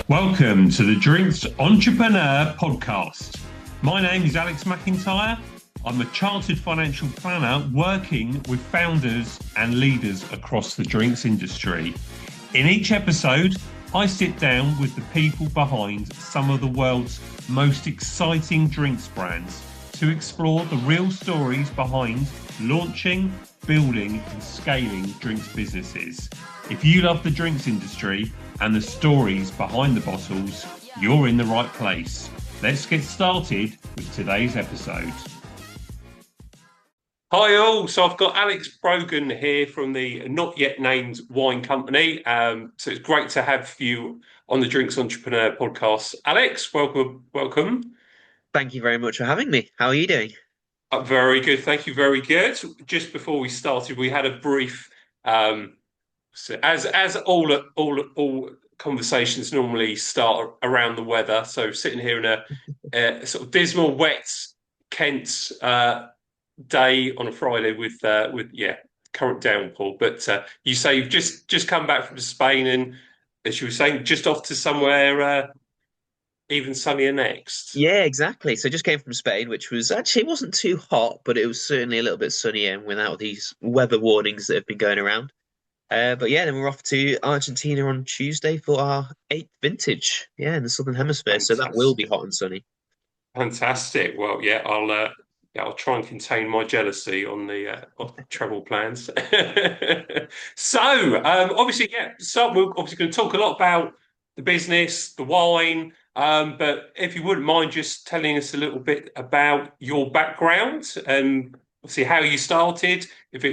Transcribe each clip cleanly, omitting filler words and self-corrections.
Welcome to the Drinks Entrepreneur podcast. My name is Alex McIntyre. I'm a chartered financial planner working with founders and leaders across the drinks industry. In each episode, I sit down with the people behind some of the world's most exciting drinks brands to explore the real stories behind launching, building and scaling drinks businesses. If you love the drinks industry and the stories behind the bottles, you're in the right place. Let's get started with today's episode. Hi all, so I've got Alex Brogan here from the not yet named wine company. So it's great to have you on the Drinks Entrepreneur podcast. Alex, welcome. Thank you very much for having me. How are you doing? Very good, thank you, very good. Just before we started, we had a brief, so as all conversations normally start around the weather. So sitting here in a sort of dismal, wet Kent day on a Friday with current downpour. But you say you've just come back from Spain, and as you were saying, just off to somewhere even sunnier next. Yeah, exactly. So just came from Spain, which was actually it wasn't too hot, but it was certainly a little bit sunnier without these weather warnings that have been going around. But yeah, then we're off to Argentina on Tuesday for our eighth vintage. Yeah, in the Southern Hemisphere. So that will be Fantastic. hot and sunny. Fantastic. Well, I'll try and contain my jealousy on the travel plans. So, obviously, So we're obviously going to talk a lot about the business, the wine. But if you wouldn't mind just telling us a little bit about your background and obviously how you started, if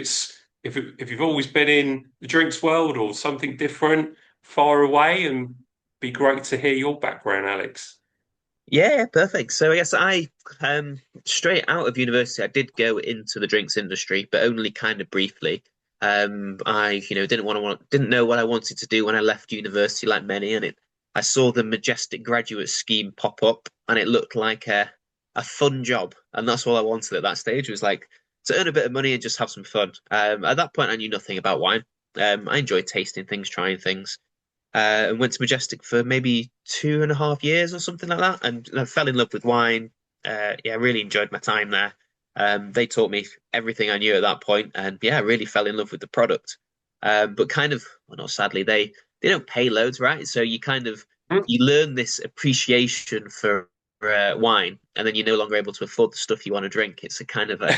you've always been in the drinks world or something different, far away, and be great to hear your background, Alex. Yeah, perfect. So I guess I straight out of university, I did go into the drinks industry, but only kind of briefly. I didn't know what I wanted to do when I left university, like many, and I saw the Majestic graduate scheme pop up, and it looked like a fun job, and that's all I wanted at that stage was like to earn a bit of money and just have some fun. At that point, I knew nothing about wine. I enjoyed tasting things, trying things. And went to Majestic for maybe 2.5 years or something like that, and I fell in love with wine. Yeah, really enjoyed my time there. They taught me everything I knew at that point, and yeah, I really fell in love with the product. But kind of, well, not sadly, they don't pay loads, right? So you learn this appreciation for wine, and then you're no longer able to afford the stuff you want to drink. It's a kind of a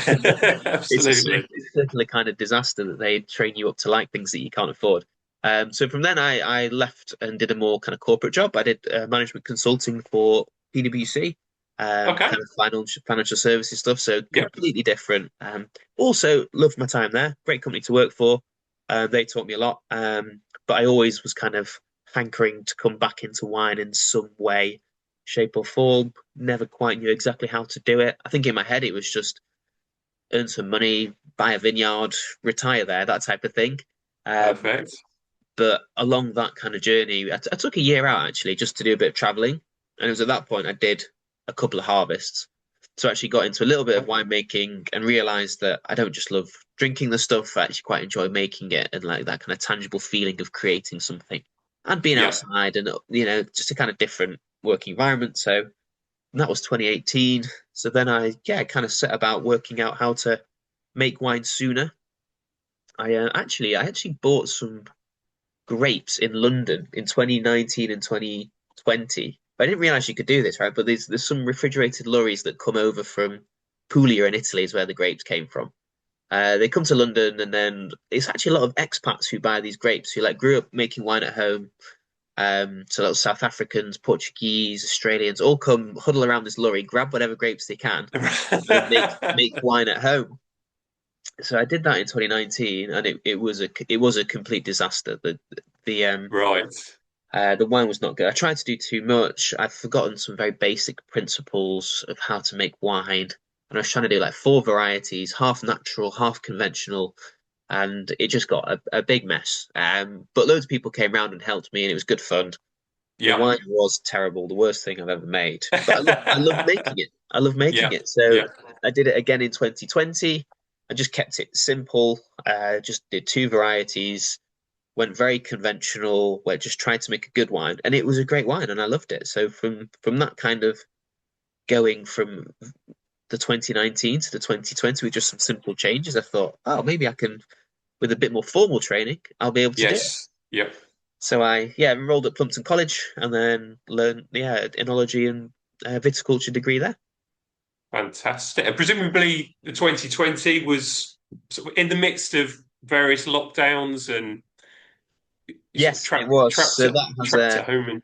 Absolutely. it's certainly kind of disaster that they train you up to like things that you can't afford. So from then I left and did a more kind of corporate job. I did management consulting for PwC, Okay. kind of financial services stuff. So Yep. completely different. Also loved my time there. Great company to work for. They taught me a lot. But I always was kind of hankering to come back into wine in some way, shape or form. Never quite knew exactly how to do it. I think in my head it was just earn some money, buy a vineyard, retire there, that type of thing. Um, Perfect. but along that kind of journey, I took a year out actually just to do a bit of traveling. And it was at that point I did a couple of harvests. So I actually got into a little bit of winemaking and realized that I don't just love drinking the stuff, I actually quite enjoy making it and like that kind of tangible feeling of creating something and being Yeah. outside and just a kind of different working environment. So that was 2018. So then I kind of set about working out how to make wine sooner. I actually bought some grapes in London in 2019 and 2020. I didn't realize you could do this, right? But there's some refrigerated lorries that come over from Puglia in Italy, is where the grapes came from. They come to London, and then it's actually a lot of expats who buy these grapes who like grew up making wine at home. So lots of South Africans, Portuguese, Australians all come huddle around this lorry, grab whatever grapes they can, and then make wine at home. So I did that in 2019, and it was a complete disaster. The Right. the wine was not good. I tried to do too much. I've forgotten some very basic principles of how to make wine, and I was trying to do like four varieties, half natural, half conventional, and it just got a big mess. But loads of people came round and helped me, and it was good fun. The Yeah. wine was terrible, the worst thing I've ever made, but I love making it. I love making Yeah. it. So Yeah. I did it again in 2020. I just kept it simple. Just did two varieties. went very conventional, where just tried to make a good wine, and it was a great wine, and I loved it. So from that kind of going from the 2019 to the 2020 with just some simple changes, I thought, oh, maybe I can, with a bit more formal training, I'll be able to do it. Yes. Yep. So I, yeah, enrolled at Plumpton College and then learned, yeah, enology and viticulture degree there. Fantastic. And presumably the 2020 was sort of in the midst of various lockdowns and you sort of Yes, it was. So that has trapped a, at home and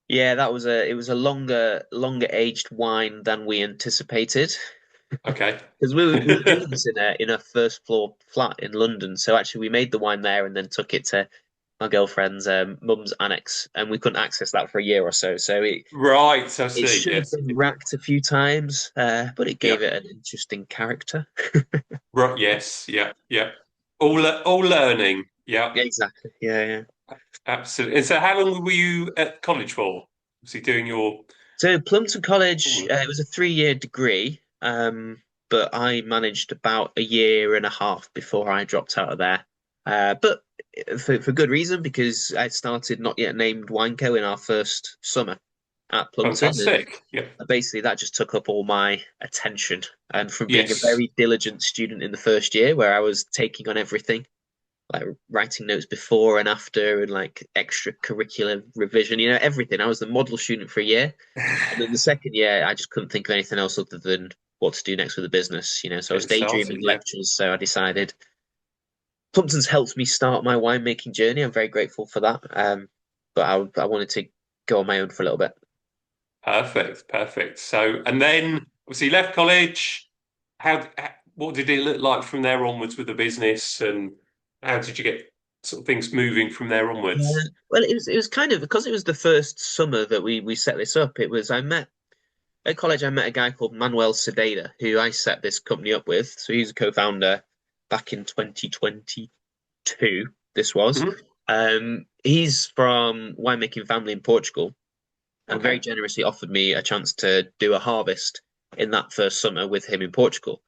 yeah, that was a, it was a longer aged wine than we anticipated. okay. Because we were doing this in a first floor flat in London. So actually, we made the wine there and then took it to my girlfriend's mum's annex, and we couldn't access that for a year or so. So Right, I it see. should have Yes. been racked a few times, but it gave Yep. it an interesting character. Right, yes. Yeah. Yeah. All learning. Yeah. Yeah, exactly. Yeah, yeah. Absolutely. And so how long were you at college for? Was he doing your So Plumpton College, oh, it was a 3 year degree, but I managed about a year and a half before I dropped out of there. But for good reason, because I started Not Yet Named Wineco in our first summer at Plumpton, and fantastic. Yeah. basically that just took up all my attention. And from being a Yes. very diligent student in the first year, where I was taking on everything, like writing notes before and after, and like extracurricular revision, everything. I was the model student for a year. And then the second year, I just couldn't think of anything else other than what to do next with the business. So I was Getting started. daydreaming Yeah. lectures. So I decided Plumpton's helped me start my winemaking journey. I'm very grateful for that. But I wanted to go on my own for a little bit. Perfect. Perfect. So, and then obviously you left college. What did it look like from there onwards with the business, and how did you get sort of things moving from there Yeah. onwards? Well, it was kind of because it was the first summer that we set this up. It was I met at college. I met a guy called Manuel Sededa, who I set this company up with. So he's a co-founder back in 2022. This was. Mhm. He's from winemaking family in Portugal, and very Okay. generously offered me a chance to do a harvest in that first summer with him in Portugal.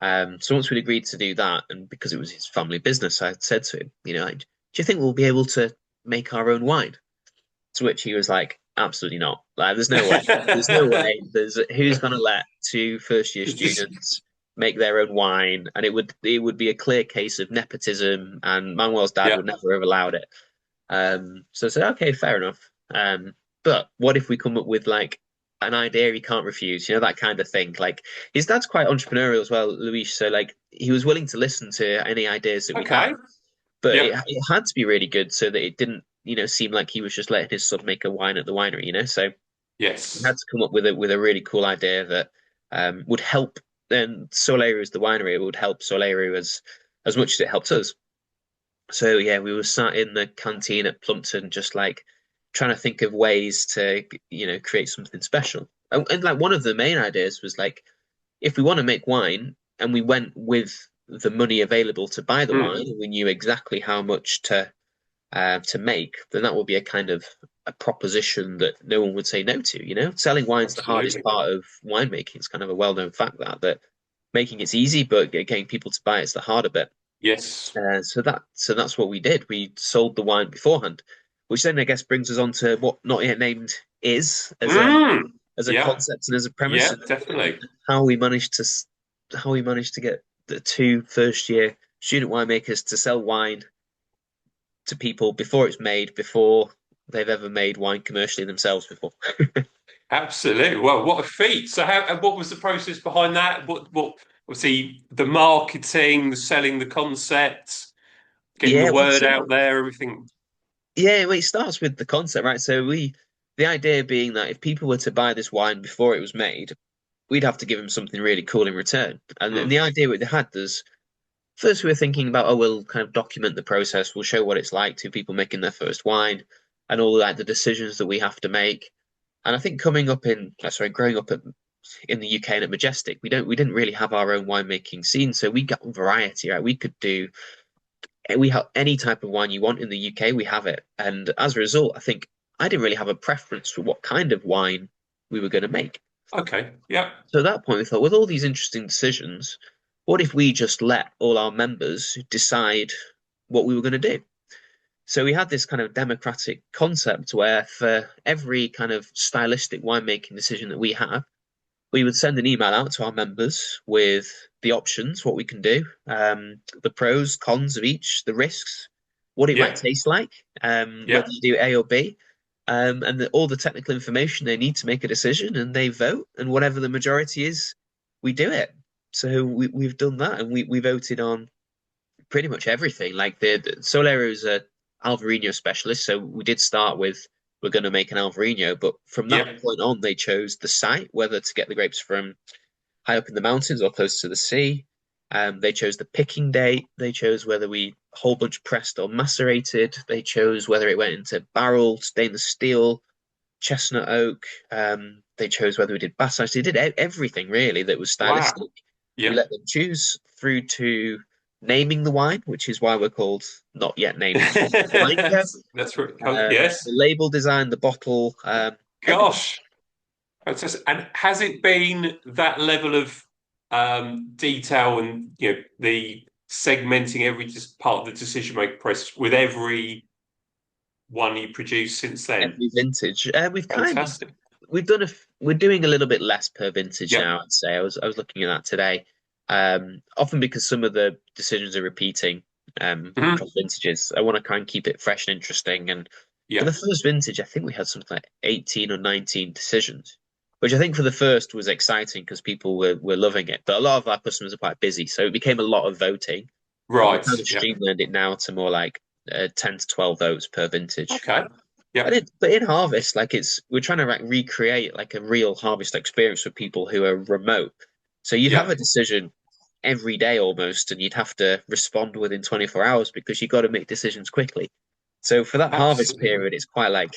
So once we'd agreed to do that, and because it was his family business, I said to him, like, do you think we'll be able to make our own wine? To which he was like, absolutely not. Like, there's no way. There's no way. Who's going to let two first year students make their own wine? And it would be a clear case of nepotism, and Manuel's dad Yeah, would never have allowed it. So I said, okay, fair enough. But what if we come up with like an idea he can't refuse, that kind of thing. Like his dad's quite entrepreneurial as well, Luis. So like he was willing to listen to any ideas that we had, okay. but Yep. it had to be really good so that it didn't, seem like he was just letting his son make a wine at the winery. So we had Yes. to come up with a really cool idea that would help. Then Solero is the winery. It would help Solero as much as it helped us. So yeah, we were sat in the canteen at Plumpton, just like trying to think of ways to, create something special. And like one of the main ideas was like, if we want to make wine and we went with the money available to buy the Mm, wine, and we knew exactly how much to make, then that would be a kind of a proposition that no one would say no to. Selling wine's the hardest absolutely. part of winemaking. It's kind of a well-known fact that making it's easy, but getting people to buy it's the harder bit. Yes. So that's what we did. We sold the wine beforehand, which then I guess brings us on to what Not Yet Named is Mm, as a yeah. concept and as a premise, Yeah, and definitely. how we managed to get the two first year student winemakers to sell wine to people before it's made, before they've ever made wine commercially themselves before. Absolutely. Well, what a feat. So how and what was the process behind that? What was the marketing, the selling the concept, getting the Yeah, well, word so out there, everything? yeah, well, it starts with the concept, right? So the idea being that if people were to buy this wine before it was made, we'd have to give them something really cool in return. And Mm, the idea we had was first we were thinking about, oh, we'll kind of document the process. We'll show what it's like to people making their first wine and all like the decisions that we have to make. And I think growing up in the UK and at Majestic, we didn't really have our own winemaking scene, so we got variety, right? We have any type of wine you want in the UK, we have it. And as a result, I think I didn't really have a preference for what kind of wine we were going to make. okay. Yeah. So at that point, we thought, with all these interesting decisions, what if we just let all our members decide what we were going to do? So we had this kind of democratic concept where for every kind of stylistic winemaking decision that we have, we would send an email out to our members with the options, what we can do, the pros, cons of each, the risks, what it might Yeah. taste like, whether Yeah. you do A or B, and all the technical information they need to make a decision, and they vote, and whatever the majority is, we do it. So we've done that, and we voted on pretty much everything. Like the Solero is a Alvarinho specialist, so we did start with we're going to make an Alvarinho, but from that Yeah. point on, they chose the site, whether to get the grapes from high up in the mountains or close to the sea. They chose the picking date. They chose whether we whole bunch pressed or macerated. They chose whether it went into barrel, stainless steel, chestnut oak. They chose whether we did Bassage. They did everything really that was Wow. stylistic. We Yeah. let them choose through to naming the wine, which is why we're called not yet named Wine Co. That's where it comes. Yes. The label design, the bottle, everything. Gosh. Fantastic. And has it been that level of detail and the segmenting every just part of the decision making process with every one you produce since then? Every vintage. Fantastic. We've done we're doing a little bit less per vintage Yep. now, I'd say. I was looking at that today. Often because some of the decisions are repeating Mhm. across vintages. I want to kind of keep it fresh and interesting. And for the Yeah. first vintage, I think we had something like 18 or 19 decisions, which I think for the first was exciting because people were loving it. But a lot of our customers are quite busy, so it became a lot of voting. But we Right. kind of Yeah. streamlined it now to more like 10 to 12 votes per vintage. Okay. Yeah. But in harvest, like we're trying to like recreate like a real harvest experience for people who are remote. So you'd have Yeah. a decision every day almost, and you'd have to respond within 24 hours because you've got to make decisions quickly. So for that harvest Absolutely. period, it's quite like,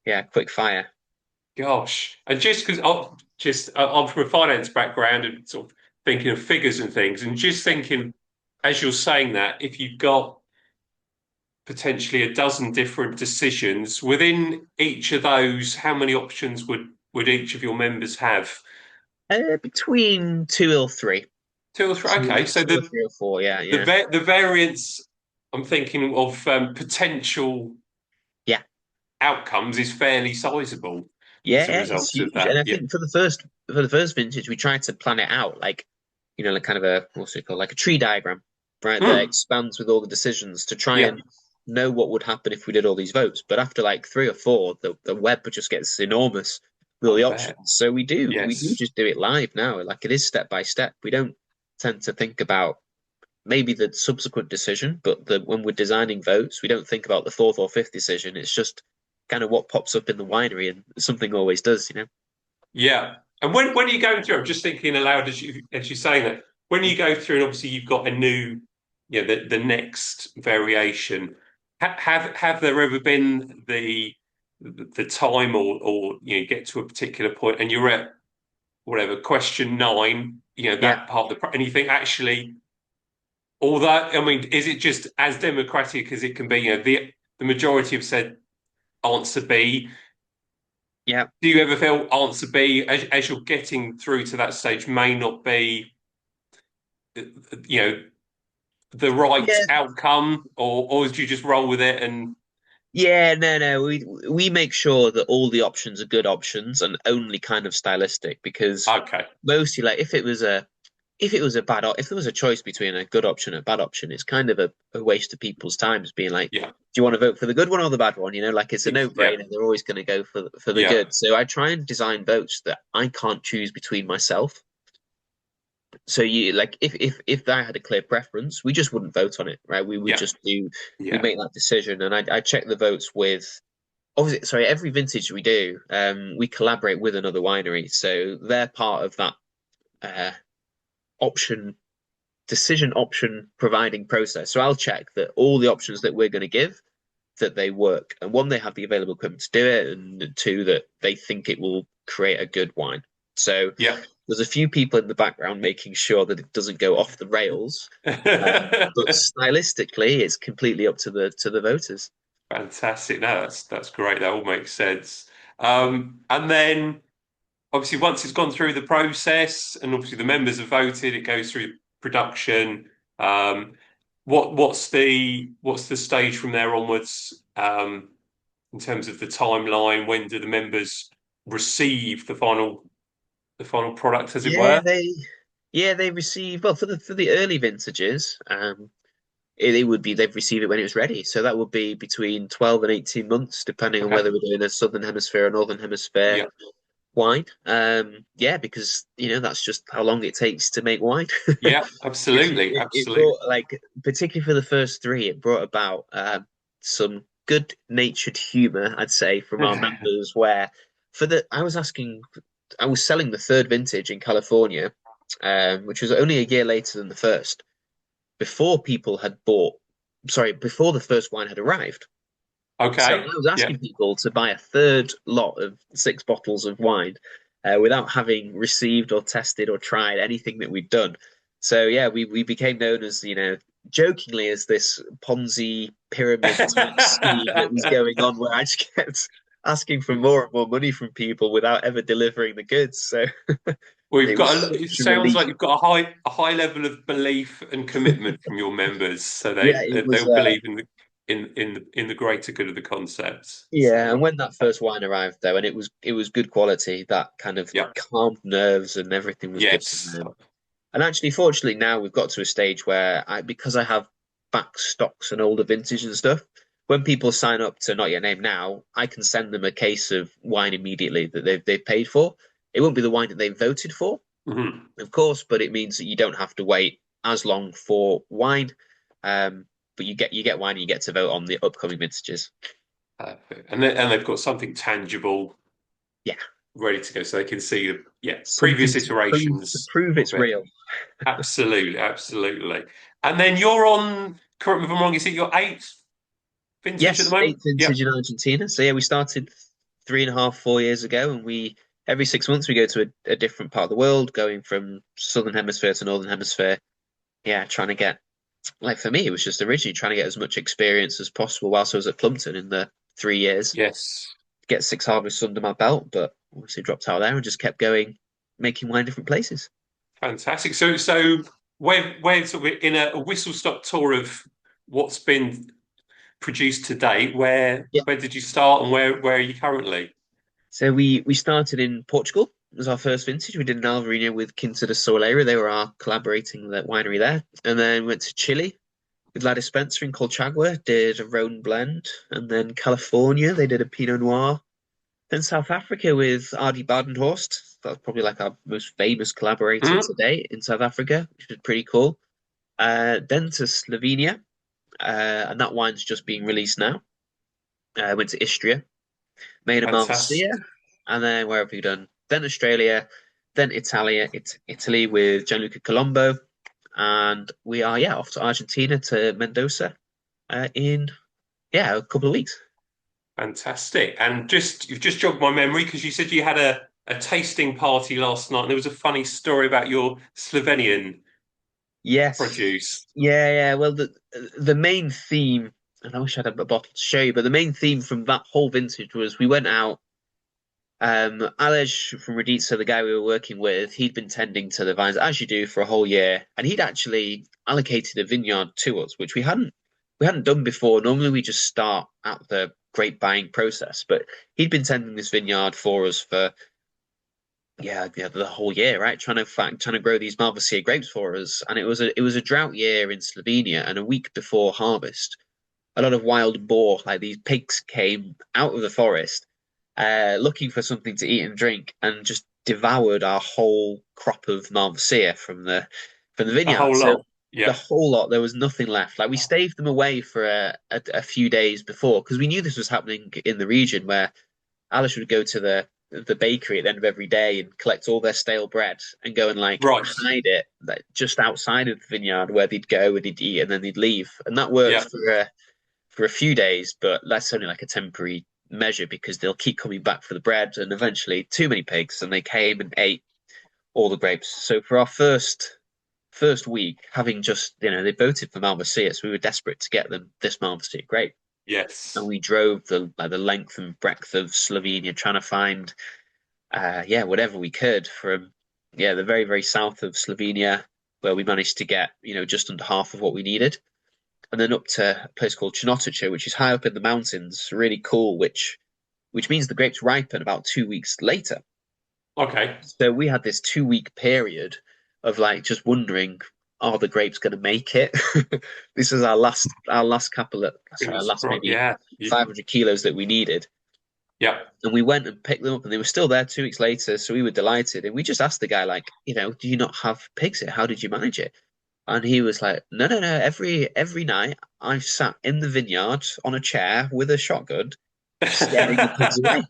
yeah, quick fire. Gosh. And just because I'm from a finance background and sort of thinking of figures and things, and just Yeah. thinking as you're saying that, if you've got potentially a dozen different decisions within each of those, how many options would each of your members have? Between two or three. Two or three. Okay, so Two or three or four, yeah, yeah. the variance I'm thinking of potential Yeah. outcomes is fairly sizable as a Yeah, it's result of huge. And that. I Yeah. think for the first vintage, we tried to plan it out like, like kind of a what's it called, like a tree diagram, right? That Mm, expands with all the decisions to try yeah. and know what would happen if we did all these votes. But after like three or four, the web just gets enormous with all I the bet. options. So we do Yes. just do it live now. Like it is step by step. We don't tend to think about maybe the subsequent decision, but when we're designing votes, we don't think about the fourth or fifth decision. It's just kind of what pops up in the winery, and something always does. Yeah. And when are you going through, I'm just thinking aloud as you saying that, when you go through and obviously you've got a new, the next variation, have there ever been the time or get to a particular point and you're at whatever question nine, Yeah. that part of and you think actually, although I mean, is it just as democratic as it can be? The majority have said answer B. Yeah. Do you ever feel answer B as you're getting through to that stage may not be, you know, the right Yeah. outcome, or do you just roll with it and Yeah, no. We make sure that all the options are good options and only kind of stylistic because okay, mostly like if there was a choice between a good option and a bad option, it's kind of a waste of people's times being like, yeah, do you want to vote for the good one or the bad one? Like it's a yeah, no-brainer. They're always going to go for the yeah, good. So I try and design votes that I can't choose between myself. So you like if I had a clear preference, we just wouldn't vote on it, right? We would yeah, just we yeah, make that decision, and I check the votes with obviously sorry every vintage we do, we collaborate with another winery, so they're part of that uh, option decision option providing process. So I'll check that all the options that we're going to give that they work, and one they have the available equipment to do it, and two that they think it will create a good wine. So yeah. there's a few people in the background making sure that it doesn't go off the rails. But stylistically, it's completely up to the voters. Fantastic. No, that's great. That all makes sense. And then obviously once it's gone through the process and obviously the members have voted, it goes through production. Um, what's the stage from there onwards, in terms of the timeline? When do the members receive the final product, as it Yeah, were? they receive well for the early vintages. They'd receive it when it was ready. So that would be between 12 and 18 months, depending on Okay. whether we're doing a Southern Hemisphere or Northern Hemisphere Yeah. wine. Yeah, because that's just how long it takes to make wine. Yeah. Absolutely. It Absolutely. brought particularly for the first three, it brought about some good-natured humor, I'd say, from our members. Where I was selling the third vintage in California, which was only a year later than the first, before people had bought, sorry, before the first wine had arrived. So I Okay. was Yeah. asking people to buy a third lot of 6 bottles of wine without having received or tested or tried anything that we'd done. So yeah, we became known as, jokingly as this Ponzi pyramid type scheme that was going on where I just kept asking for more and more money from people without ever delivering the goods. So Well, it was it such a sounds relief. like you've got a high level of belief and commitment from your members, so Yeah, they'll believe in the greater good of the concept. yeah, and So when that first wine arrived though, and it was good quality, that kind of yeah, calmed nerves and everything was good from yes, them. And actually, fortunately, now we've got to a stage where because I have back stocks and older vintage and stuff, when people sign up to Not Yet Named Now, I can send them a case of wine immediately that they've paid for. It won't be the wine that they voted for, Mhm. of course, but it means that you don't have to wait as long for wine. But you get wine and you get to vote on the upcoming vintages. Perfect. And they've got something tangible Yeah, ready to go, so they can see something previous to iterations prove of it's it. real. Absolutely, absolutely. And then you're on. Correct me if I'm wrong. Is it your eighth vintage at the Yes, moment? eighth Yeah. vintage in Argentina. So yeah, we started 3.5, 4 years ago, and we every 6 months we go to a different part of the world, going from Southern Hemisphere to Northern Hemisphere. Yeah, trying to get for me, it was just originally trying to get as much experience as possible whilst I was at Plumpton in the 3 years, Yes. get 6 harvests under my belt, but obviously dropped out there and just kept going, making wine in different places. Fantastic. So we're sort of in a whistle-stop tour of what's been produced to date. Where did you start, and where are you currently? So we started in Portugal. It was our first vintage. We did an Alvarinho with Quinta da Soleira. They were our collaborating the winery there. And then went to Chile with Ladis Spencer in Colchagua, did a Rhone blend. And then California, they did a Pinot Noir. Then South Africa with Adi Badenhorst. That was probably like our most famous collaborator Hmm? to date in South Africa, which was pretty cool. Then to Slovenia, and that wine's just being released now. Went to Istria, made a Malvasia, Fantastic. and then where have we done? Then Australia, then Italy with Gianluca Colombo, and we are off to Argentina to Mendoza in a couple of weeks. Fantastic. And you've just jogged my memory because you said you had a tasting party last night, and there was a funny story about your Slovenian Yes, produce. yeah. Well, the main theme, and I wish I had a bottle to show you, but the main theme from that whole vintage was we went out. Alex from Raditsa, the guy we were working with, he'd been tending to the vines as you do for a whole year, and he'd actually allocated a vineyard to us, which we hadn't done before. Normally, we just start at the grape buying process, but he'd been tending this vineyard for us for the whole year, right? Trying to grow these Malvasia grapes for us, and it was a drought year in Slovenia, and a week before harvest, a lot of wild boar, like these pigs, came out of the forest looking for something to eat and drink, and just devoured our whole crop of Malvasia from the A vineyard. whole So lot. the Yeah. whole lot, there was nothing left. Like we staved them away for a few days before because we knew this was happening in the region where Alice would go to the bakery at the end of every day and collect all their stale bread and go and Right. hide it just outside of the vineyard where they'd go and they'd eat and then they'd leave. And that worked Yeah. for a few days, but that's only like a temporary measure because they'll keep coming back for the bread and eventually too many pigs and they came and ate all the grapes. So for our first week, having just they voted for Malvasia, so we were desperate to get them this Malvasia grape. And Yes. we drove the length and breadth of Slovenia trying to find whatever we could from the very, very south of Slovenia, where we managed to get just under half of what we needed. and then up to a place called Chinotacha, which is high up in the mountains, really cool, which means the grapes ripen about 2 weeks later. Okay. So we had this 2 week period of like just wondering, are the grapes going to make it? This is our last couple of sorry, our Fingers last crossed. maybe Yeah. 500 kilos that we needed. Yeah. And we went and picked them up, and they were still there 2 weeks later. So we were delighted, and we just asked the guy, like, do you not have pigs here? How did you manage it? And he was like, no, no, no. Every night I've sat in the vineyard on a chair with a shotgun, scaring the pigs away.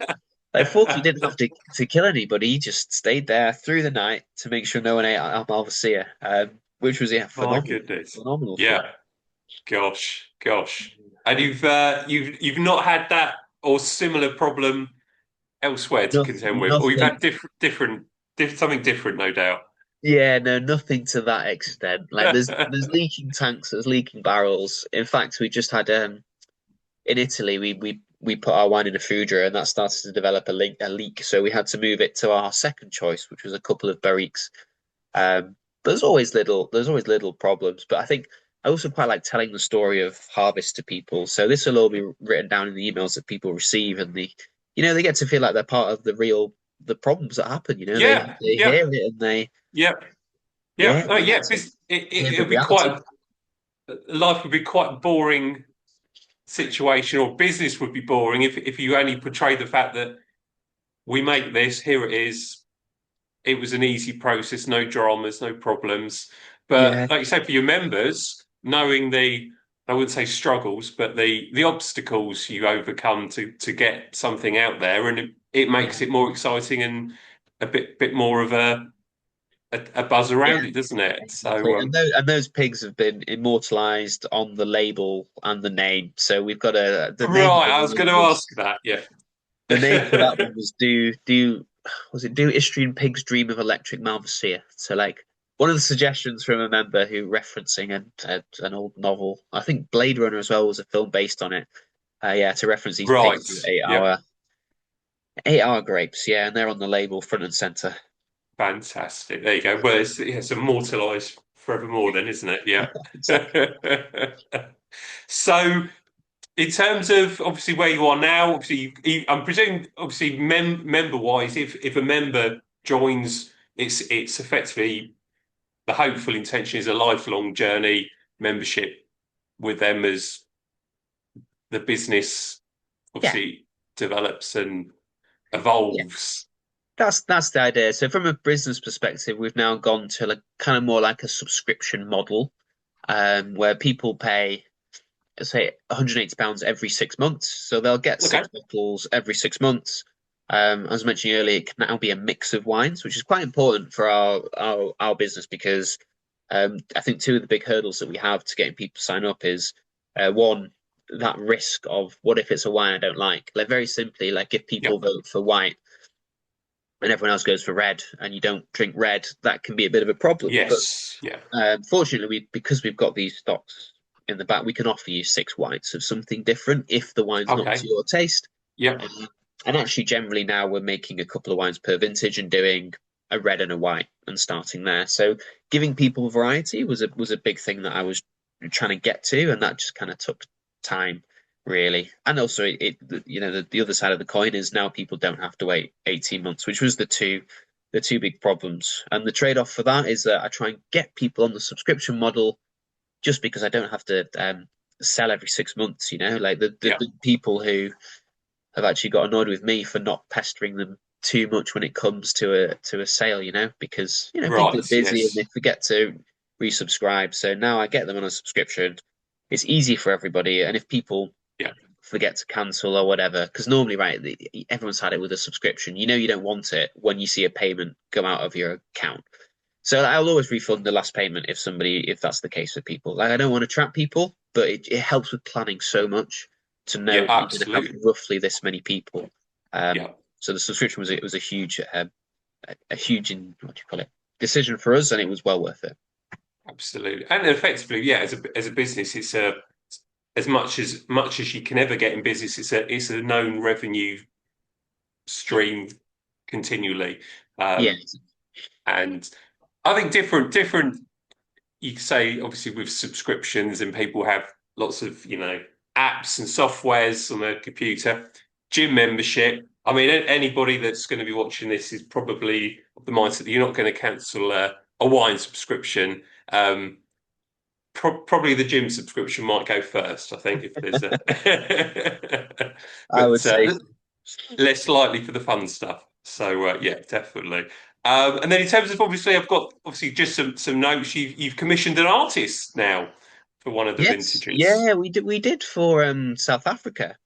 Like, fortunately, didn't have to kill anybody. He just stayed there through the night to make sure no one ate our Malvasia, which was My phenomenal, goodness. phenomenal fun. Yeah. Gosh. And you've not had that or similar problem elsewhere to contend with, or you've Nothing. had something different, no doubt. Yeah, no, nothing to that extent. Like, there's leaking tanks, there's leaking barrels. In fact, we just had in Italy, we put our wine in a foudre, and that started to develop a leak. So we had to move it to our second choice, which was a couple of barriques. There's always little problems, but I think I also quite like telling the story of harvest to people. So this will all be written down in the emails that people receive, and they get to feel like they're part of the problems that happen. Yeah, They yeah, hear it, and yeah, yeah. yeah, Oh, they yeah. get to hear the It'll be reality. quite life would be quite boring situation, or business would be boring if you only portray the fact that we make this, here it is. It was an easy process, no dramas, no problems. Yeah, But like you say, for your members, knowing I wouldn't say struggles, but the obstacles you overcome to get something out there, and it yeah, makes it more exciting and a bit more of a buzz yeah. around it, doesn't it? Exactly. And those pigs have been immortalized on the label and the name. So we've got the name of Right, the I was going wine to was ask that. Yeah. the name for that one was do was it do Istrian pigs dream of electric Malvasia? So like one of the suggestions from a member who referencing an old novel, I think Blade Runner as well was a film based on it. Yeah, to reference these Right. pigs who Yeah. 8 hour grapes, yeah, and they're on the label front and center. Fantastic. There you go. Well, it's immortalized forevermore, then, isn't it? Yeah. Exactly. So, in terms of obviously where you are now, obviously, I'm presuming, obviously, member wise, if a member joins, it's effectively the hopeful intention is a lifelong journey membership with them as the business Yeah, obviously develops and yeah. evolves. That's the idea. So from a business perspective, we've now gone to like kind of more like a subscription model, where people pay, let's say, £180 every 6 months. So they'll get Okay. 6 bottles every 6 months. As I mentioned earlier, it can now be a mix of wines, which is quite important for our business because I think two of the big hurdles that we have to getting people to sign up is one, that risk of what if it's a wine I don't like? Like very simply, like if Yeah. people vote for white and everyone else goes for red and you don't drink red, that can be a bit of a problem. But Yes. Yeah. fortunately, because we've got these stocks in the back, we can offer you 6 whites of something different if the wine's not Okay. to your taste. Yeah. And actually, generally now we're making a couple of wines per vintage and doing a red and a white and starting there. So giving people variety was a big thing that I was trying to get to, and that just kind of took time, really. And also, the other side of the coin is now people don't have to wait 18 months, which was the two big problems. And the trade-off for that is that I try and get people on the subscription model just because I don't have to sell every 6 months. Like Yeah. the people who have actually got annoyed with me for not pestering them too much when it comes to a sale, because people Right. are busy and they Yes. forget to resubscribe. So now I get them on a subscription. It's easy for everybody, and if people Yeah. forget to cancel or whatever, because normally, right, everyone's had it with a subscription. You don't want it when you see a payment go out of your account. So I'll always refund the last payment if that's the case for people. Like I don't want to trap people, but it helps with planning so much to know Yeah. that you're going to have Absolutely. roughly this many people. Um, Yeah. so the subscription was a huge a huge what do you call it decision for us, and it was well worth it. Absolutely. And effectively, yeah, as a business, it's as much as you can ever get in business, it's a known revenue stream continually. Yeah, And I think different you could say obviously with subscriptions and people have lots of, apps and softwares on the computer, gym membership. I mean, anybody that's going to be watching this is probably of the mindset that you're not going to cancel a wine subscription. Probably the gym subscription might go first, I think, if there's a I would but say. less likely for the fun stuff. So yeah, definitely. And then in terms of obviously, I've got obviously just some notes. You've commissioned an artist now for one of the Yes, vintages. yeah, we did for South Africa.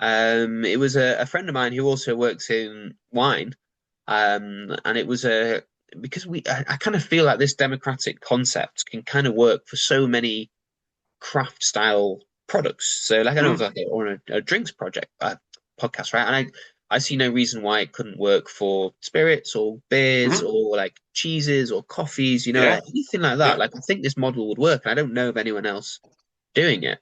It was a friend of mine who also works in wine. And it was a because I kind of feel like this democratic concept can kind of work for so many craft style products. So like I know Mm. like on a drinks project podcast, right? And I see no reason why it couldn't work for spirits or beers Hmm. or like cheeses or coffees, Yeah, anything like that. yeah. Like I think this model would work. And I don't know of anyone else doing it.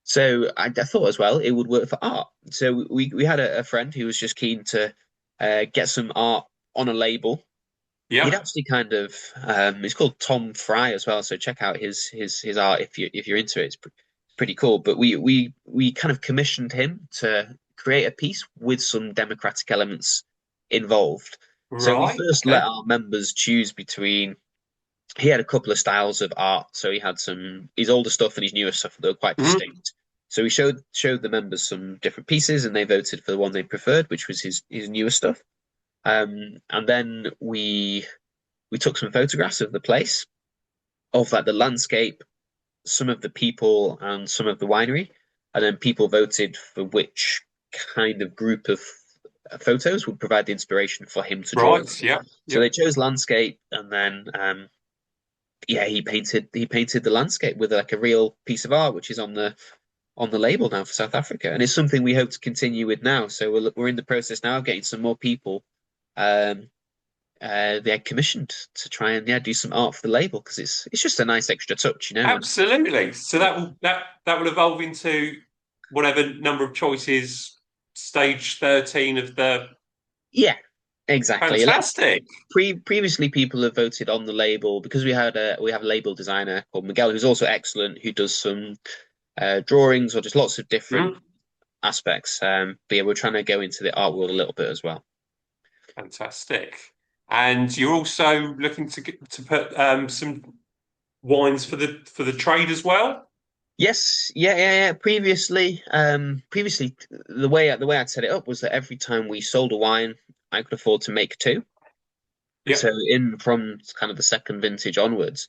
So I thought as well it would work for art. So we had a friend who was just keen to get some art on a label. He'd Yeah. actually kind of he's called Tom Fry as well. So check out his art if you're into it. It's pretty cool. But we kind of commissioned him to create a piece with some democratic elements involved. So we Right. first let Okay. our members choose between. He had a couple of styles of art. So he had some his older stuff and his newer stuff that were quite Mhm. distinct. So we showed the members some different pieces, and they voted for the one they preferred, which was his newer stuff. And then we took some photographs of the place, of like the landscape, some of the people, and some of the winery, and then people voted for which kind of group of photos would provide the inspiration for him to draw. Right. Yeah. So Yeah. they chose landscape, and then yeah, he painted the landscape with like a real piece of art, which is on the label now for South Africa, and it's something we hope to continue with now. So we're in the process now of getting some more people um, they're commissioned to try and do some art for the label because it's just a nice extra touch. And Absolutely. So that will evolve into whatever number of choices, stage 13 of the yeah, exactly. Like fantastic. previously, people have voted on the label because we have a label designer called Miguel who's also excellent, who does some drawings or just lots of different Mm, aspects. But yeah, we're trying to go into the art world a little bit as well. fantastic. And you're also looking to put some wines for the trade as well. Yes, yeah. Previously, the way I'd set it up was that every time we sold a wine, I could afford to make two. So Yep. in from kind of the second vintage onwards,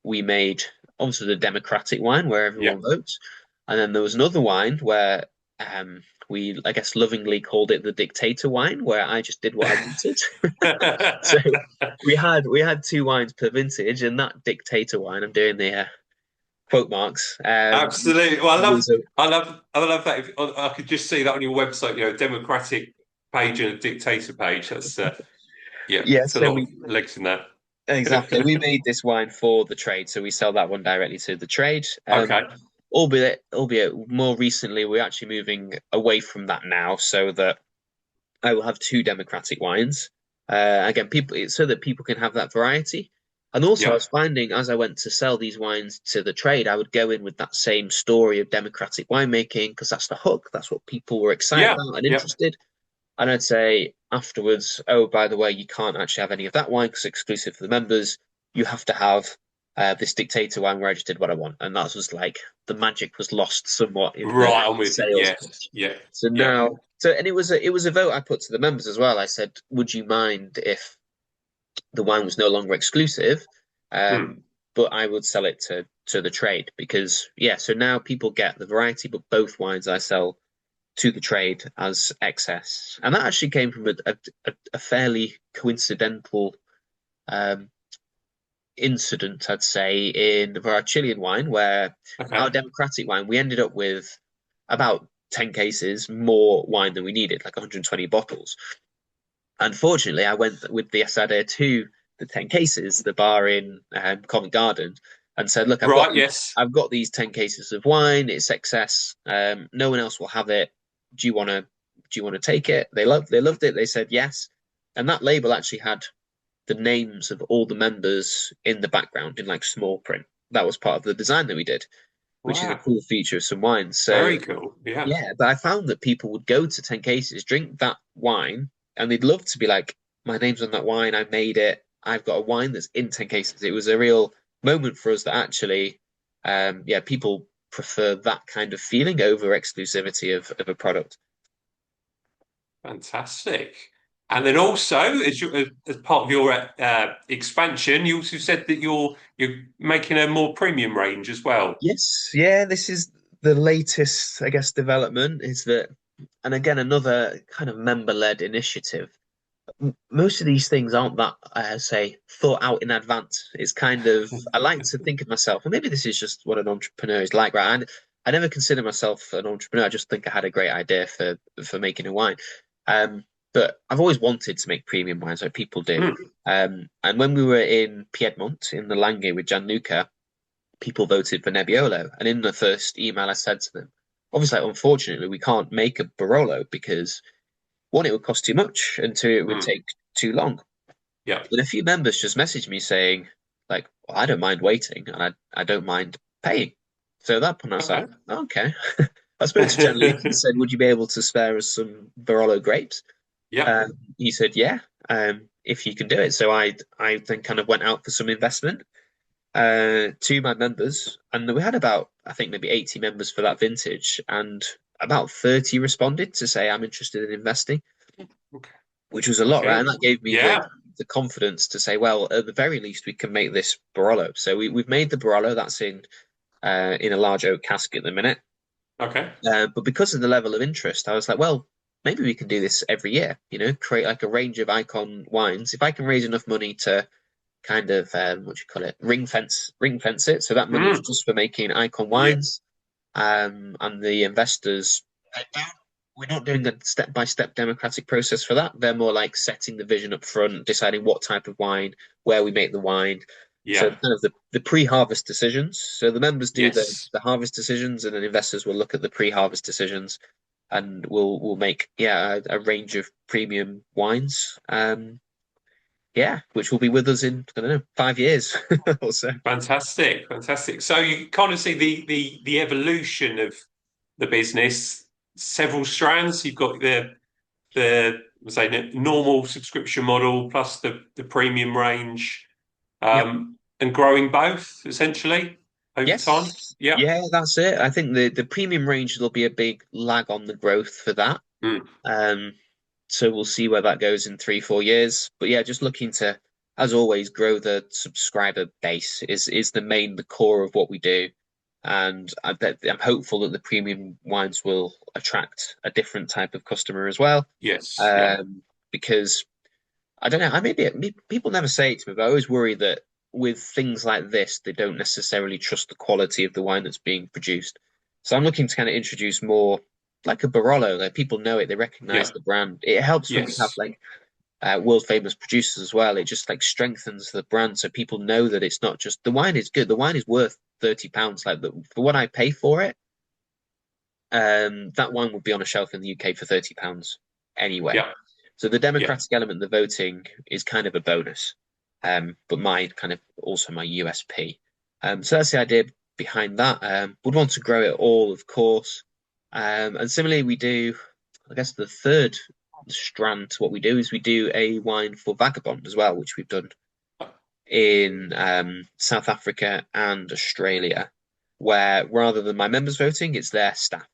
we made obviously the democratic wine where everyone Yep. votes, and then there was another wine where we, I guess, lovingly called it the dictator wine, where I just did what I wanted. So we had two wines per vintage, and that dictator wine, I'm doing the quote marks, Absolutely. Well, was a I love that. If, I could just see that on your website, democratic page and a dictator page. That's yeah, yeah. it's a So lot of we legs in that. exactly we made this wine for the trade, so we sell that one directly to the trade. Okay. Albeit more recently, we're actually moving away from that now, so that I will have two democratic wines. Again, so that people can have that variety. And also, I Yeah. was finding as I went to sell these wines to the trade, I would go in with that same story of democratic winemaking because that's the hook. That's what people were excited Yeah. about and Yeah. interested. And I'd say afterwards, oh, by the way, you can't actually have any of that wine because it's exclusive for the members. You have to have this dictator wine where I just did what I want. And that was like the magic was lost somewhat Right. in I'm the with you. sales Yes. pitch. Yeah. So Yeah. now, and it was a vote I put to the members as well. I said, would you mind if the wine was no longer exclusive, Hmm. but I would sell it to the trade because yeah. So now people get the variety, but both wines I sell to the trade as excess, and that actually came from a fairly coincidental um, incident, I'd say, in for our Chilean wine, where our Okay. democratic wine we ended up with about 10 cases more wine than we needed, like 120 bottles. Unfortunately, I went with the Asada to the 10 cases, the bar in Covent Garden, and said, "Look, Right. Yes. I've got these 10 cases of wine. It's excess. No one else will have it. Do you want to take it?" They loved it. They said yes, and that label actually had the names of all the members in the background in like small print. that was part of the design that we did, which is a Wow. cool feature of some wines. So Very cool. Yeah. yeah, but I found that people would go to 10 Cases, drink that wine, and they'd love to be like, my name's on that wine, I made it, I've got a wine that's in 10 Cases. It was a real moment for us that actually, yeah, people prefer that kind of feeling over exclusivity of a product. Fantastic. And then also, as part of your expansion, you also said that you're making a more premium range as well. Yes, yeah, this is the latest, I guess, development is that, and again, another kind of member-led initiative. Most of these things aren't that, say, thought out in advance. It's kind of, I like to think of myself, and maybe this is just what an entrepreneur is like, right? And I never consider myself an entrepreneur. I just think I had a great idea for making a wine. But I've always wanted to make premium wines like people do. Mm. And when we were in Piedmont, in the Langhe with Gianluca, people voted for Nebbiolo. And in the first email I said to them, obviously, unfortunately, we can't make a Barolo because one, it would cost too much, and two, it would Mm. take too long. Yeah. And a few members just messaged me saying, like, well, I don't mind waiting and I don't mind paying. So at that point, I was like, Okay. oh, okay. I spoke to Gianluca and said, would you be able to spare us some Barolo grapes? Yeah. He said, yeah, if you can do it. So I then kind of went out for some investment to my members, and we had about, I think, maybe 80 members for that vintage, and about 30 responded to say, I'm interested in investing, Okay. which was a lot, right? Okay. And that gave me Yeah. the confidence to say, well, at the very least, we can make this Barolo. So we've made the Barolo that's in a large oak cask at the minute. Okay. But because of the level of interest, I was like, well, maybe we can do this every year, create like a range of icon wines. If I can raise enough money to kind of what do you call it, ring fence it. So that money is Mm. just for making icon Yeah. wines. And the investors, we're not doing a step-by-step democratic process for that. They're more like setting the vision up front, deciding what type of wine, where we make the wine. So Yeah. kind of the pre-harvest decisions. So the members do the Yes. the harvest decisions, and then investors will look at the pre-harvest decisions, and we'll make a range of premium wines. Yeah, which will be with us in, I don't know, 5 years or so. Fantastic. Fantastic. So you kind of see the evolution of the business, several strands. You've got the say normal subscription model plus the premium range, Yep. and growing both essentially over time. Yes. Yeah. Yeah, that's it. I think the premium range there'll be a big lag on the growth for that. Mm. Um, so we'll see where that goes in 3, 4 years. But yeah, just looking to, as always, grow the subscriber base is the core of what we do. And I'm hopeful that the premium wines will attract a different type of customer as well. Yes. Yeah. Because I don't know. People never say it to me, but I always worry that with things like this, they don't necessarily trust the quality of the wine that's being produced. So I'm looking to kind of introduce more like a Barolo. Like people know it, they recognize Yeah. the brand. It helps when we have Yes. like world famous producers as well. It just like strengthens the brand so people know that it's not just the wine is good. The wine is worth £30. Like for what I pay for it, that wine would be on a shelf in the UK for £30 anyway. Yeah. So the Yeah. democratic element, the voting, is kind of a bonus, but my kind of also my USP. So that's the idea behind that. Would want to grow it all, of course. And similarly, we do, I guess the third strand to what we do is we do a wine for Vagabond as well, which we've done in South Africa and Australia, where rather than my members voting, it's their staff.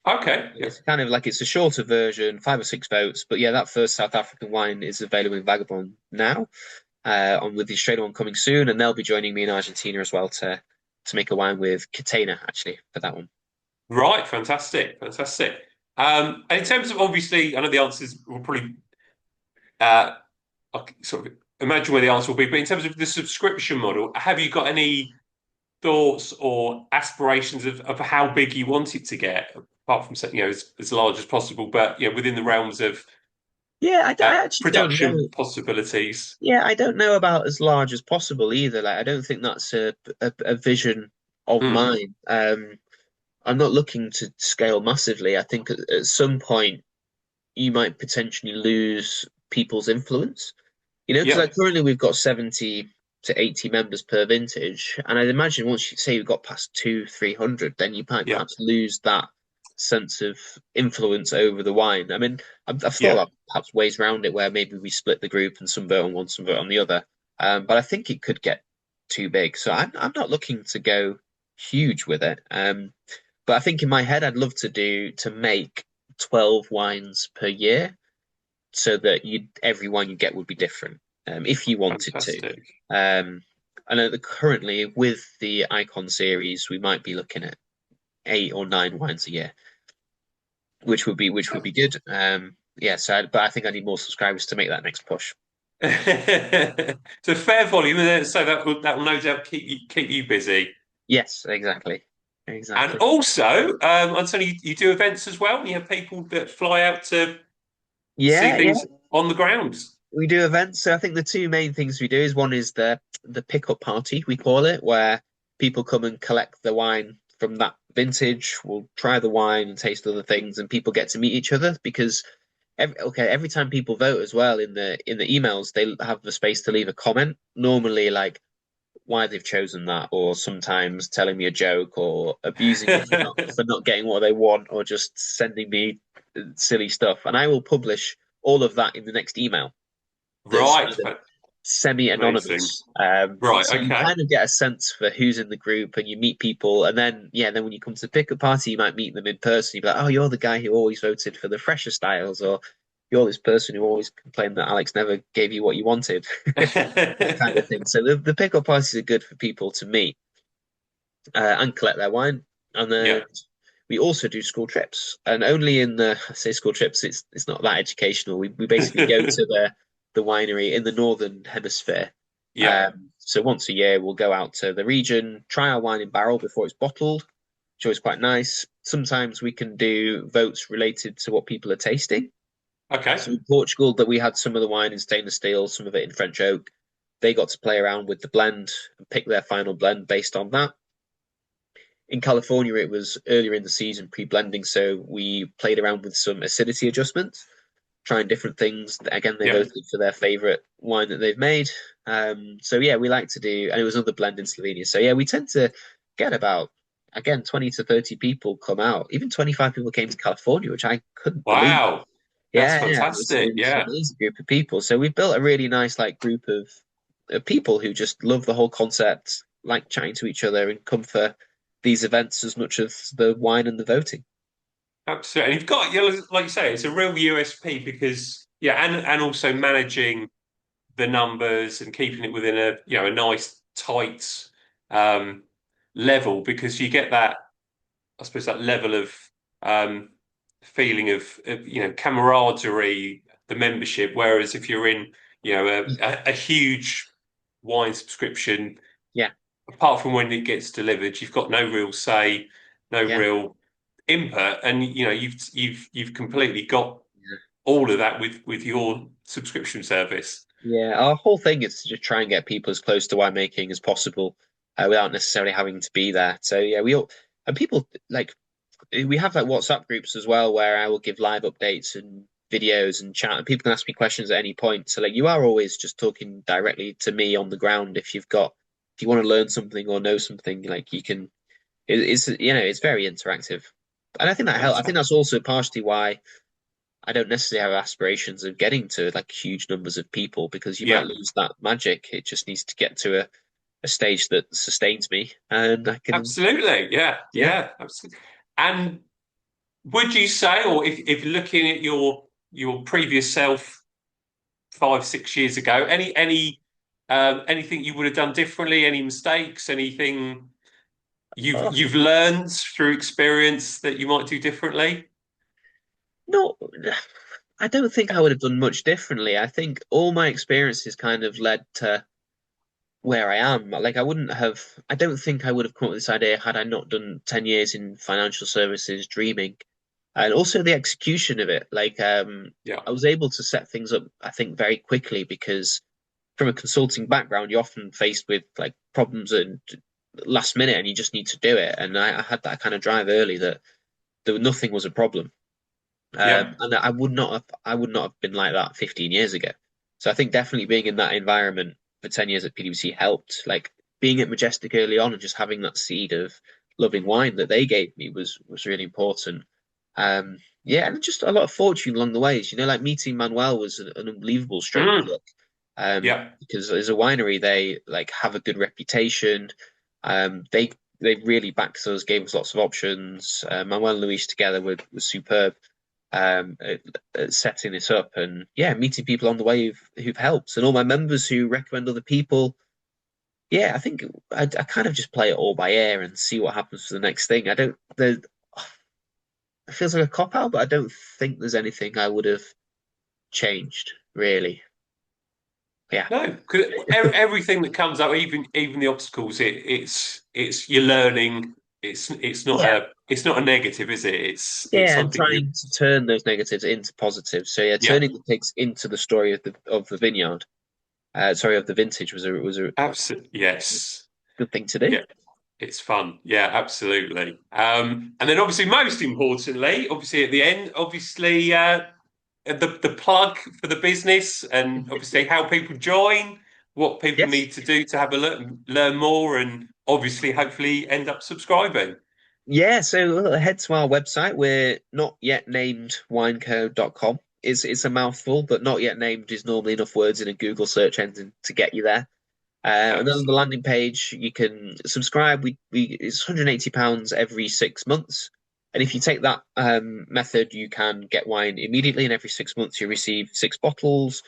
Okay. Yeah. It's kind of like it's a shorter version, 5 or 6 votes. But yeah, that first South African wine is available in Vagabond now, on with the Australian one coming soon, and they'll be joining me in Argentina as well to make a wine with Catena actually for that one. Right. Fantastic. Fantastic. And in terms of obviously, I know the answers will probably uh, I can sort of imagine where the answer will be, but in terms of the subscription model, have you got any thoughts or aspirations of how big you want it to get, apart from saying, as large as possible, but within the realms of Yeah, I actually don't know. production possibilities? Yeah, I don't know about as large as possible either. Like, I don't think that's a vision of Mm. mine. I'm not looking to scale massively. I think at some point you might potentially lose people's influence. Because Yeah. like currently we've got 70. to 80 members per vintage. And I'd imagine once you say you've got past two, 300, then you might Yeah. perhaps lose that sense of influence over the wine. I mean, I've thought Yeah. about perhaps ways around it where maybe we split the group and some vote on one, some vote on the other. But I think it could get too big. So I'm not looking to go huge with it. But I think in my head, I'd love to make 12 wines per year so that every wine you get would be different, if you wanted to. Fantastic. I know that currently with the Icon series, we might be looking at 8 or 9 wines a year, which would be good. Yeah, but I think I need more subscribers to make that next push. So fair volume, and so that will no doubt keep you busy. Yes, exactly. And Exactly. also, I understand you do events as well, and you have people that fly out to see Yeah, yeah. things on the ground. We do events. So I think the two main things we do is one is the pickup party, we call it, where people come and collect the wine from that vintage. We'll try the wine and taste other things, and people get to meet each other because every time people vote as well in the emails, they have the space to leave a comment. Normally, like why they've chosen that, or sometimes telling me a joke, or abusing me for not getting what they want, or just sending me silly stuff. And I will publish all of that in the next email that's Right. kind of Amazing. semi-anonymous. Right. So you Okay. kind of get a sense for who's in the group and you meet people. And then, yeah, then when you come to pick a party, you might meet them in person. You'd be like, oh, you're the guy who always voted for the fresher styles, or you're this person who always complained that Alex never gave you what you wanted, that kind of thing. So the pickup parties are good for people to meet and collect their wine. And then Yeah. we also do school trips, and only I say school trips, it's not that educational. We basically go to the winery in the northern hemisphere. Yeah. So once a year, we'll go out to the region, try our wine in barrel before it's bottled, which is always quite nice. Sometimes we can do votes related to what people are tasting. Okay. So in Portugal, that we had some of the wine in stainless steel, some of it in French oak. They got to play around with the blend and pick their final blend based on that. In California, it was earlier in the season, pre-blending, so we played around with some acidity adjustments, trying different things. Again, they Yeah. voted for their favorite wine that they've made. So yeah, we like to do, and it was another blend in Slovenia. So yeah, we tend to get about, again, 20 to 30 people come out. Even 25 people came to California, which I couldn't believe. Wow. That's Yeah, fantastic. it was an Yeah. amazing group of people. So we've built a really nice like group of people who just love the whole concept, like chatting to each other, and come for these events as much as the wine and the voting. Absolutely. And you've got, like you say, it's a real USP because, yeah, and also managing the numbers and keeping it within a nice tight um, level because you get that, I suppose, that level of um, feeling of camaraderie, the membership. Whereas if you're in, a huge wine subscription, Yeah, apart from when it gets delivered, you've got no real say, no yeah, real input, and you've completely got all of that with your subscription service. yeah. Our whole thing is to just try and get people as close to winemaking as possible, without necessarily having to be there. So yeah, we all and people like we have like WhatsApp groups as well where I will give live updates and videos and chat, and people can ask me questions at any point. So like you are always just talking directly to me on the ground if you want to learn something or know something, like you can. It's very interactive, and I think that helps. I think Fantastic. that's also partially why I don't necessarily have aspirations of getting to like huge numbers of people because you might Yeah, lose that magic. It just needs to get to a stage that sustains me, and I can. absolutely. Yeah, Yeah. yeah, absolutely. And would you say, or if looking at your previous self 5, 6 years ago, anything you would have done differently, any mistakes, anything you've Oh, you've learned through experience that you might do differently? no, I don't think I would have done much differently. I think all my experiences kind of led to where I am. Like I don't think I would have come up with this idea had I not done 10 years in financial services dreaming. And also the execution of it. Like Yeah, I was able to set things up, I think, very quickly because from a consulting background, you're often faced with like problems and last minute and you just need to do it. And I had that kind of drive early that nothing was a problem. yeah, And I would not have been like that 15 years ago. So I think definitely being in that environment for 10 years at PwC helped. Like being at Majestic early on and just having that seed of loving wine that they gave me was really important. Yeah, and just a lot of fortune along the ways. Like meeting Manuel was an unbelievable stroke of Mm. luck. Yeah. Because as a winery, they like have a good reputation. They really backed us, gave us lots of options. Manuel and Luis together were superb at setting this up, and yeah, meeting people on the way who've helped, and all my members who recommend other people. Yeah, I think I kind of just play it all by ear and see what happens for the next thing. I don't. There, it feels like a cop out, but I don't think there's anything I would have changed really. Yeah, No, because everything that comes up, even the obstacles, it's you're learning. yeah, It's not a negative, is it? It's yeah, and something you trying to turn those negatives into positives. So yeah, yeah, turning the pigs into the story of the vineyard. Sorry, of the vintage was a absolutely yes. good thing to do. Yeah, it's fun. Yeah, absolutely. And then obviously, most importantly, obviously at the end, obviously the plug for the business, and obviously how people join, what people Yes. need to do to have a look, learn more, and obviously hopefully end up subscribing. Yeah, so head to our website. We're not yet named wineco.com. It's a mouthful, but not yet named is normally enough words in a Google search engine to get you there. And then on the Absolutely. landing page, you can subscribe. We it's £180 every 6 months. And if you take that method, you can get wine immediately, and every 6 months you receive 6 bottles,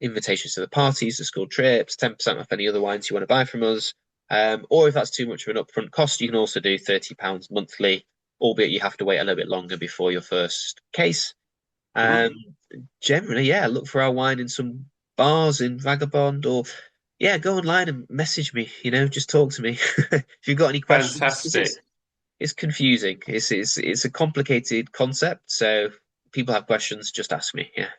invitations to the parties, the school trips, 10% off any other wines you want to buy from us. Or if that's too much of an upfront cost, you can also do £30 monthly, albeit you have to wait a little bit longer before your first case. Um, Mm, Generally, yeah, look for our wine in some bars in Vagabond, or yeah, go online and message me. Just talk to me if you've got any questions. Because fantastic. it's confusing. It's a complicated concept, so people have questions. Just ask me. Yeah,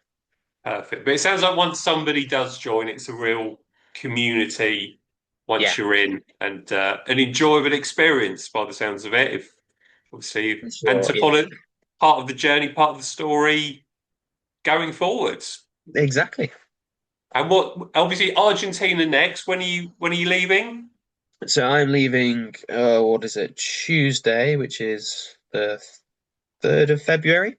Perfect. But it sounds like once somebody does join, it's a real community yeah, once you're in, and an enjoyable experience by the sounds of it. If obviously, for and sure. to Yeah, follow part of the journey, part of the story going forwards. exactly. And what obviously Argentina next. When are you leaving? So I'm leaving. What is it? Tuesday, which is the 3rd of February.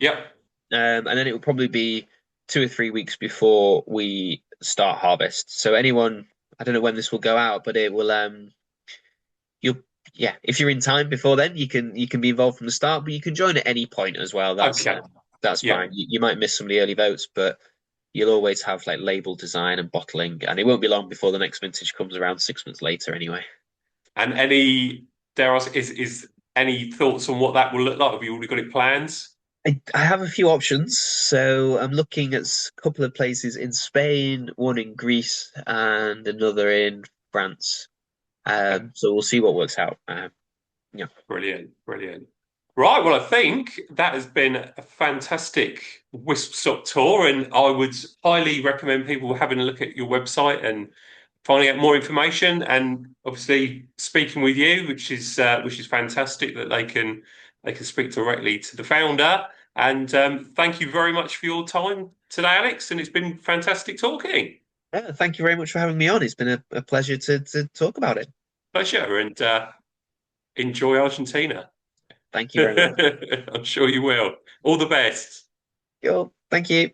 Yep. And then it will probably be 2 or 3 weeks before we start harvest. So anyone, I don't know when this will go out, but it will. You'll, yeah, if you're in time before then, you can be involved from the start, but you can join at any point as well. Okay. That's Yeah. fine. You might miss some of the early votes, but you'll always have like label design and bottling, and it won't be long before the next vintage comes around 6 months later anyway. And any dare I say, is any thoughts on what that will look like? Have you already got it plans? I have a few options. So I'm looking at a couple of places in Spain, one in Greece, and another in France. So we'll see what works out. Yeah. Brilliant, brilliant. Right, well, I think that has been a fantastic whistle stop tour, and I would highly recommend people having a look at your website and finding out more information, and obviously speaking with you, which is fantastic that they can speak directly to the founder. And thank you very much for your time today, Alex, and it's been fantastic talking. Thank you very much for having me on. It's been a pleasure to talk about it. Pleasure, and enjoy Argentina. Thank you very much. I'm sure you will. All the best. Thank you.